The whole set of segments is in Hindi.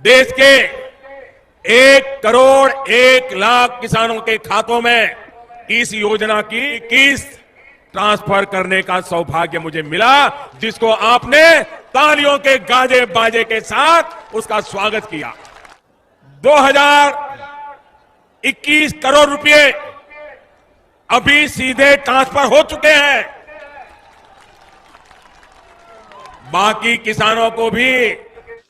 देश के 1,01,00,000 किसानों के खातों में इस योजना की किस्त ट्रांसफर करने का सौभाग्य मुझे मिला, जिसको आपने तालियों के गाजे बाजे के साथ उसका स्वागत किया। 2021 करोड़ रुपए अभी सीधे ट्रांसफर हो चुके हैं। बाकी किसानों को भी।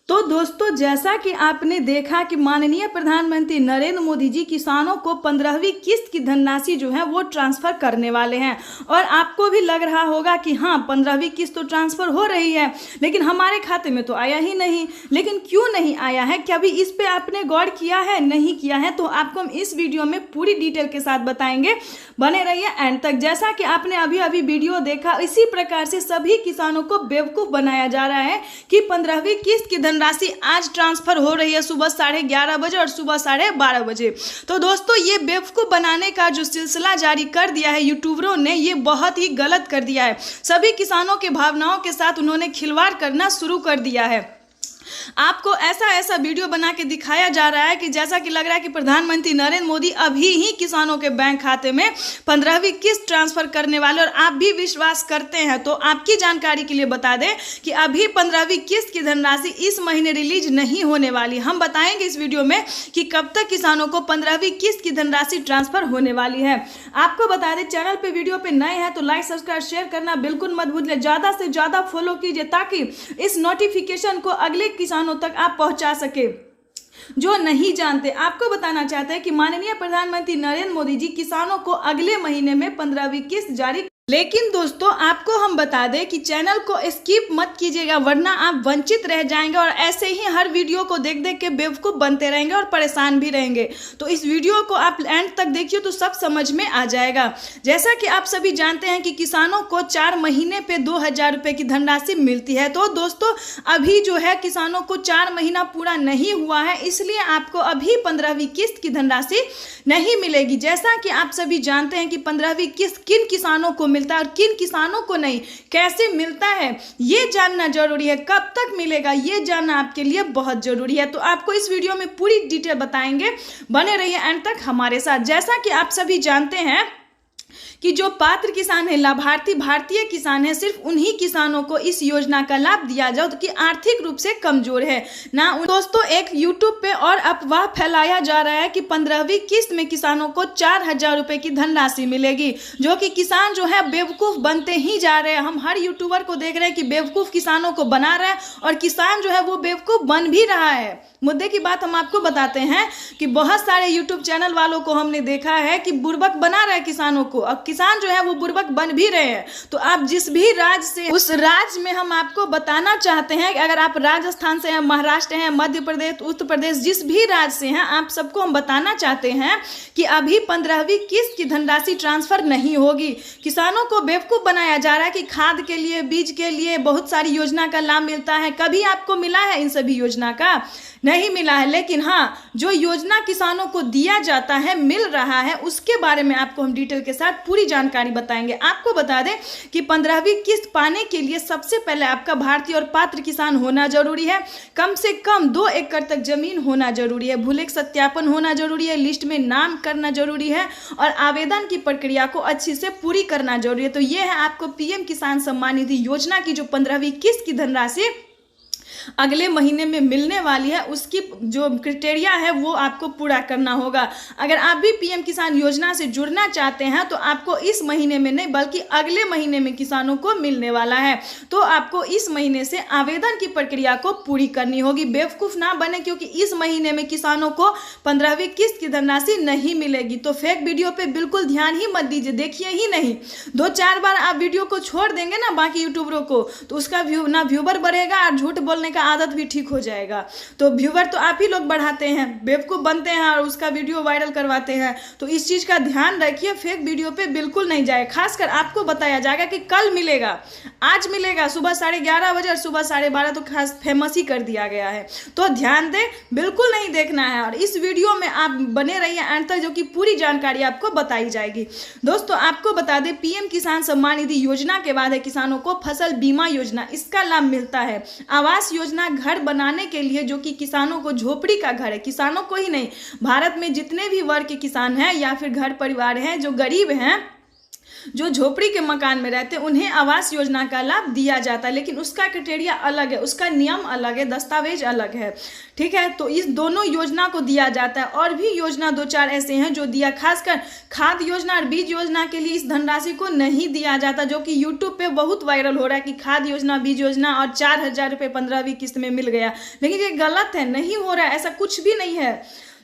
तो दोस्तों, जैसा कि आपने देखा कि माननीय प्रधानमंत्री नरेंद्र मोदी जी किसानों को 15वीं किस्त की धनराशि जो है वो ट्रांसफर करने वाले हैं। और आपको भी लग रहा होगा कि हाँ, 15वीं किस्त तो ट्रांसफर हो रही है, लेकिन हमारे खाते में तो आया ही नहीं। लेकिन क्यों नहीं आया है, क्या भी इस पे आपने गौर किया है? नहीं किया है तो आपको हम इस वीडियो में पूरी डिटेल के साथ बताएंगे। बने रहिए एंड तक। जैसा कि आपने अभी अभी वीडियो देखा, इसी प्रकार से सभी किसानों को बेवकूफ बनाया जा रहा है कि 15वीं किस्त की राशि आज ट्रांसफर हो रही है सुबह 11:30 बजे और सुबह 12:30 बजे। तो दोस्तों, ये बेवकूफ बनाने का जो सिलसिला जारी कर दिया है यूट्यूबरों ने, ये बहुत ही गलत कर दिया है। सभी किसानों के भावनाओं के साथ उन्होंने खिलवाड़ करना शुरू कर दिया है। आपको ऐसा वीडियो बना के दिखाया जा रहा है कि जैसा कि लग रहा है कि प्रधानमंत्री नरेंद्र मोदी अभी ही किसानों के बैंक खाते में 15वीं किस्त ट्रांसफर करने वाले, और आप भी विश्वास करते हैं। तो आपकी जानकारी के लिए बता दें कि अभी 15वीं किस्त की धनराशि इस महीने रिलीज नहीं होने वाली। हम बताएंगे इस वीडियो में कि कब तक किसानों को 15वीं किस्त की धनराशि ट्रांसफर होने वाली है। आपको बता दें, चैनल पे वीडियो पे नए हैं तो लाइक सब्सक्राइब शेयर करना बिल्कुल मत भूलिए। ज्यादा से ज्यादा फॉलो कीजिए ताकि इस नोटिफिकेशन को अगले किसानों तक आप पहुंचा सके जो नहीं जानते। आपको बताना चाहते हैं कि माननीय प्रधानमंत्री नरेंद्र मोदी जी किसानों को अगले महीने में 15वीं किस्त जारी। लेकिन दोस्तों, आपको हम बता दें कि चैनल को स्किप मत कीजिएगा, वरना आप वंचित रह जाएंगे और ऐसे ही हर वीडियो को देख देख के बेवकूफ बनते रहेंगे और परेशान भी रहेंगे। तो इस वीडियो को आप एंड तक देखिए तो सब समझ में आ जाएगा। जैसा कि आप सभी जानते हैं कि किसानों को 4 महीने पे 2,000 रुपए की धनराशि मिलती है। तो दोस्तों, अभी जो है किसानों को 4 महीना पूरा नहीं हुआ है, इसलिए आपको अभी 15वीं किस्त की धनराशि नहीं मिलेगी। जैसा कि आप सभी जानते हैं कि 15वीं किस्त किन किसानों को मिलता है और किन किसानों को नहीं, कैसे मिलता है ये जानना जरूरी है। कब तक मिलेगा ये जानना आपके लिए बहुत जरूरी है। तो आपको इस वीडियो में पूरी डिटेल बताएंगे, बने रहिए एंड तक हमारे साथ। जैसा कि आप सभी जानते हैं कि जो पात्र किसान है, लाभार्थी भारतीय किसान है, सिर्फ उन्हीं किसानों को इस योजना का लाभ दिया जाए कि आर्थिक रूप से कमजोर है ना। दोस्तों, एक यूट्यूब पे और अफवाह फैलाया जा रहा है कि 15वीं किस्त में किसानों को 4,000 रुपए की धनराशि मिलेगी, जो कि किसान जो है बेवकूफ बनते ही जा रहे हैं। हम हर यूट्यूबर को देख रहे हैं कि बेवकूफ किसानों को बना रहा है और किसान जो है वो बेवकूफ बन भी रहा है। मुद्दे की बात हम आपको बताते हैं कि बहुत सारे यूट्यूब चैनल वालों को हमने देखा है कि बुर्बक बना रहा है किसानों को, और किसान जो है वो बुर्बक बन भी रहे हैं। तो आप जिस भी राज्य से, उस राज्य में हम आपको बताना चाहते हैं कि अगर आप राजस्थान से हैं, महाराष्ट्र हैं, मध्य प्रदेश, उत्तर प्रदेश, जिस भी राज्य से हैं, आप सबको हम बताना चाहते हैं कि अभी 15वीं किस्त की धनराशि ट्रांसफर नहीं होगी। किसानों को बेवकूफ बनाया जा रहा है कि खाद के लिए, बीज के लिए बहुत सारी योजना का लाभ मिलता है। कभी आपको मिला है इन सभी योजना का? नहीं मिला है। लेकिन हाँ, जो योजना किसानों को दिया जाता है, मिल रहा है, उसके बारे में आपको हम डिटेल के साथ पूरी जानकारी बताएंगे। आपको बता दें कि 15वीं किस्त पाने के लिए सबसे पहले आपका भारतीय और पात्र किसान होना जरूरी है। कम से कम 2 एकड़ तक जमीन होना जरूरी है। भूलेख सत्यापन होना जरूरी है। लिस्ट में नाम करना जरूरी है और आवेदन की प्रक्रिया को अच्छी से पूरी करना जरूरी है। तो ये है आपको पीएम किसान सम्मान निधि योजना की जो 15वीं किस्त की धनराशि अगले महीने में मिलने वाली है, उसकी जो क्राइटेरिया है वो आपको पूरा करना होगा। अगर आप भी पीएम किसान योजना से जुड़ना चाहते हैं तो आपको इस महीने में नहीं बल्कि अगले महीने में किसानों को मिलने वाला है। तो आपको इस महीने से आवेदन की प्रक्रिया को पूरी करनी होगी। बेवकूफ ना बने, क्योंकि इस महीने में किसानों को 15वीं किस्त की धनराशि नहीं मिलेगी। तो फेक वीडियो पे बिल्कुल ध्यान ही मत दीजिए, देखिए ही नहीं। 2-4 बार आप वीडियो को छोड़ देंगे ना बाकी यूट्यूबरों को, तो उसका व्यूवर बढ़ेगा और झूठ बोलने का आदत भी ठीक हो जाएगा। तो व्यूवर तो आप ही लोग बढ़ाते हैं, बेवकूफ बनते हैं और उसका वीडियो वायरल करवाते हैं। तो इस चीज का ध्यान रखिए, फेक वीडियो पे बिल्कुल नहीं जाए। खासकर आपको बताया जाएगा कि कल मिलेगा, आज मिलेगा सुबह 11:30 बजे और सुबह 12:30, तो खास फेमस ही कर दिया गया है। तो ध्यान दें, बिल्कुल नहीं देखना है और इस वीडियो में आप बने रहिए अंत तक, जो कि पूरी जानकारी आपको बताई जाएगी। दोस्तों, आपको बता दें, पीएम किसान सम्मान निधि योजना के बाद है किसानों को फसल बीमा योजना, इसका लाभ मिलता है। आवास योजना योजना घर बनाने के लिए, जो कि किसानों को झोपड़ी का घर है, किसानों को ही नहीं, भारत में जितने भी वर्ग के किसान हैं या फिर घर परिवार हैं जो गरीब हैं, जो झोपड़ी के मकान में रहते हैं, उन्हें आवास योजना का लाभ दिया जाता है। लेकिन उसका क्राइटेरिया अलग है, उसका नियम अलग है, दस्तावेज अलग है, ठीक है। तो इस दोनों योजना को दिया जाता है। और भी योजना 2-4 ऐसे हैं जो दिया, खासकर खाद योजना और बीज योजना के लिए इस धनराशि को नहीं दिया जाता, जो कि यूट्यूब पे बहुत वायरल हो रहा है कि खाद योजना, बीज योजना और 4,000 रुपये 15वीं किस्त में मिल गया। लेकिन ये गलत है, नहीं हो रहा है, ऐसा कुछ भी नहीं है।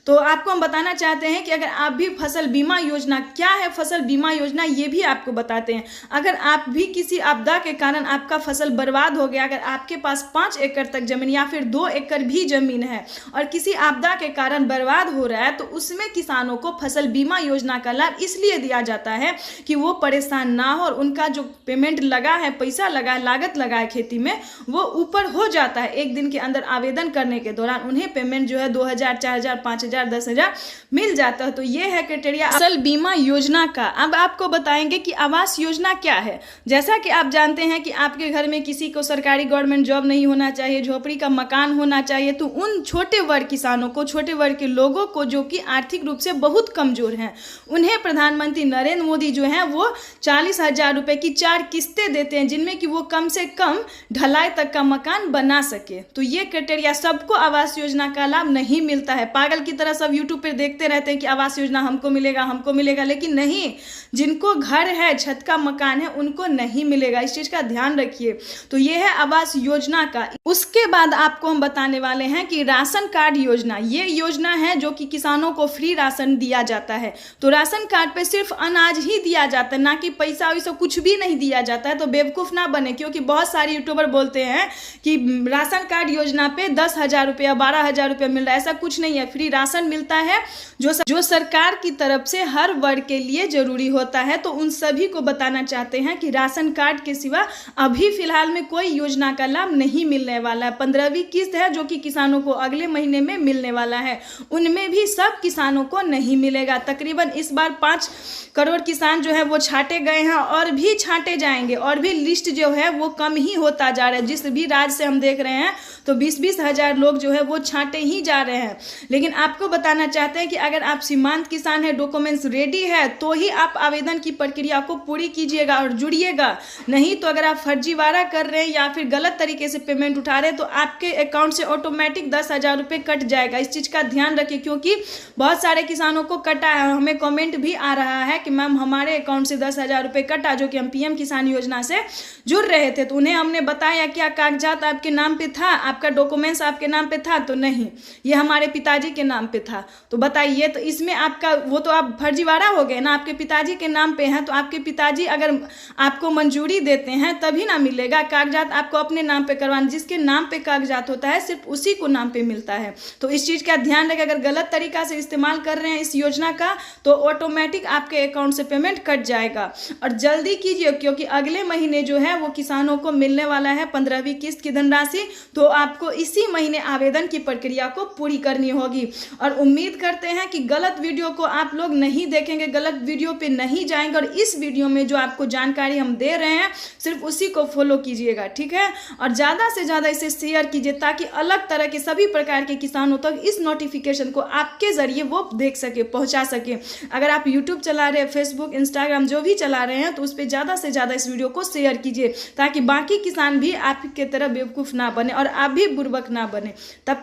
तो आपको हम बताना चाहते हैं कि अगर आप भी फसल बीमा योजना, क्या है फसल बीमा योजना ये भी आपको बताते हैं। अगर आप भी किसी आपदा के कारण आपका फसल बर्बाद हो गया, अगर आपके पास 5 एकड़ तक जमीन या फिर 2 एकड़ भी जमीन है और किसी आपदा के कारण बर्बाद हो रहा है, तो उसमें किसानों को फसल बीमा योजना का लाभ इसलिए दिया जाता है कि वो परेशान ना हो और उनका जो पेमेंट लगा है, पैसा लगा है, लागत लगा है खेती में, वो ऊपर हो जाता है। 1 दिन के अंदर आवेदन करने के दौरान उन्हें पेमेंट जो है 2,000, 4,000, 5,000, 10,000 मिल जाता है। तो ये है क्राइटेरिया फसल बीमा योजना का। अब आपको बताएंगे कि आवास योजना क्या है। जैसा कि आप जानते हैं कि आपके घर में किसी को सरकारी गवर्नमेंट जॉब नहीं होना चाहिए, झोपड़ी का मकान होना चाहिए, तो उन छोटे वर्ग किसानों को, छोटे वर्ग के लोगों को जो कि आर्थिक रूप से बहुत कमजोर हैं, उन्हें प्रधानमंत्री नरेंद्र मोदी जो है वो 40,000 रुपए की 4 किस्तें देते हैं, जिनमें कि वो कम से कम ढलाई तक का मकान बना सके। तो ये क्राइटेरिया, सबको आवास योजना का लाभ नहीं मिलता है। पागल की तरह सब यूट्यूब पे देखते रहते हैं कि आवास योजना हमको मिलेगा, हमको मिलेगा, लेकिन नहीं, जिनको घर है, छत का मकान है, उनको नहीं मिलेगा। इस चीज का ध्यान रखिए। तो ये है आवास योजना का। उसके बाद आपको हम बताने वाले हैं कि राशन कार्ड योजना, ये योजना है जो कि किसानों को फ्री राशन दिया जाता है। तो राशन कार्ड पे सिर्फ अनाज ही दिया जाता है, ना कि पैसा वैसा कुछ भी नहीं दिया जाता है। तो बेवकूफ ना बने, क्योंकि बहुत सारे यूट्यूबर बोलते हैं कि राशन कार्ड योजना पे 10,000 रुपया, 12,000 रुपया मिल रहा है। ऐसा कुछ नहीं है। फ्री राशन मिलता है जो सरकार की तरफ से हर वर्ग के लिए जरूरी होता है। तो उन सभी को बताना चाहते हैं कि राशन कार्ड के सिवा अभी फिलहाल में कोई योजना का लाभ नहीं मिलने वाला है। 15वीं किस्त है जो कि किसानों को अगले महीने में मिलने वाला है, उनमें भी सब किसानों को नहीं मिलेगा। तकरीबन इस बार 5 करोड़ किसान जो है वो छांटे गए हैं और भी छांटे जाएंगे, और भी लिस्ट जो है वो कम ही होता जा रहा है। जिस भी राज्य से हम देख रहे हैं तो 20-20 हजार लोग जो है वो छांटे ही जा रहे हैं। लेकिन आपको बताना चाहते हैं कि अगर आप सीमांत किसान है, डॉक्यूमेंट्स रेडी है, तो ही आप आवेदन की प्रक्रिया को पूरी कीजिएगा और जुड़िएगा। नहीं तो अगर आप फर्जीवाड़ा कर रहे हैं या फिर गलत तरीके से पेमेंट उठा रहे हैं तो आपके अकाउंट से ऑटोमेटिक 10,000 रुपये कट जाएगा। इस चीज़ का ध्यान रखिए, क्योंकि बहुत सारे किसानों को कटा है। हमें कमेंट भी आ रहा है कि मैम हमारे अकाउंट से 10,000 रुपये कटा, जो कि हम PM किसान योजना से जुड़ रहे थे। तो उन्हें हमने बताया क्या कागजात आपके नाम पे था, आपका डॉक्यूमेंट्स आपके नाम पे था? तो नहीं, ये हमारे पिताजी के नाम पे था। तो बताइए, तो इसमें आपका वो तो आप फर्जीवाड़ा हो गए ना। आपके पिताजी के नाम पे है तो आपके पिताजी अगर आपको मंजूरी देते हैं तभी ना मिलेगा। कागजात आपको अपने नाम पे करवाना, जिसके नाम पे कागजात होता है सिर्फ उसी को नाम पे मिलता है। तो इस चीज़ का ध्यान रखें। अगर गलत तरीका से इस्तेमाल कर रहे हैं इस योजना का तो ऑटोमेटिक आपके अकाउंट से पेमेंट कट जाएगा। और जल्दी कीजिए, क्योंकि अगले महीने जो है वो किसानों को मिलने वाला है 15वीं किस्त की धनराशि। तो आपको इसी महीने आवेदन की प्रक्रिया को पूरी करनी होगी। और उम्मीद करते हैं कि गलत वीडियो को आप लोग नहीं देखेंगे, गलत वीडियो पे नहीं जाएंगे, और इस वीडियो में जो आपको जानकारी हम दे रहे हैं सिर्फ उसी को फॉलो कीजिएगा, ठीक है। और ज़्यादा से ज़्यादा इसे शेयर कीजिए ताकि अलग तरह के सभी प्रकार के किसानों तक इस नोटिफिकेशन को आपके जरिए वो देख सके, पहुंचा सके। अगर आप यूट्यूब चला रहे हैं, फेसबुक, इंस्टाग्राम जो भी चला रहे हैं, तो उस पर ज़्यादा से ज़्यादा इस वीडियो को शेयर कीजिए ताकि बाकी किसान भी आपकी तरह बेवकूफ़ ना बने और आप भी बुर्बक ना बने। तब